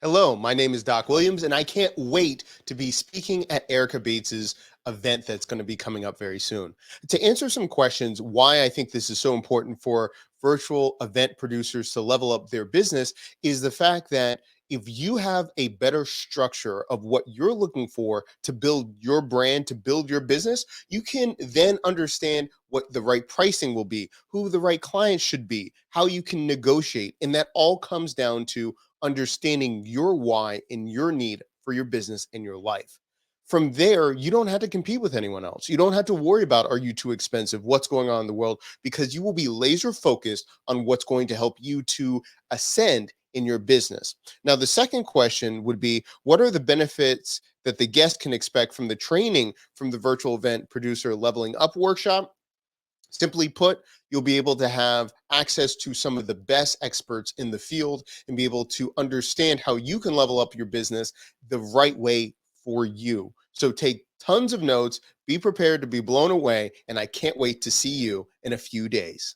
Hello, my name is Doc Williams, and I can't wait to be speaking at Erica Bates's event that's going to be coming up very soon. To answer some questions, why I think this is so important for virtual event producers to level up their business is the fact that if you have a better structure of what you're looking for to build your brand, to build your business, you can then understand what the right pricing will be, who the right clients should be, how you can negotiate. And that all comes down to understanding your why and your need for your business and your life. From there, you don't have to compete with anyone else. You don't have to worry about are you too expensive, what's going on in the world, because you will be laser focused on what's going to help you to ascend in your business. Now, the second question would be what are the benefits that the guest can expect from the training from the virtual event producer leveling up workshop? Simply put, you'll be able to have access to some of the best experts in the field and be able to understand how you can level up your business the right way for you. So take tons of notes, be prepared to be blown away, and I can't wait to see you in a few days.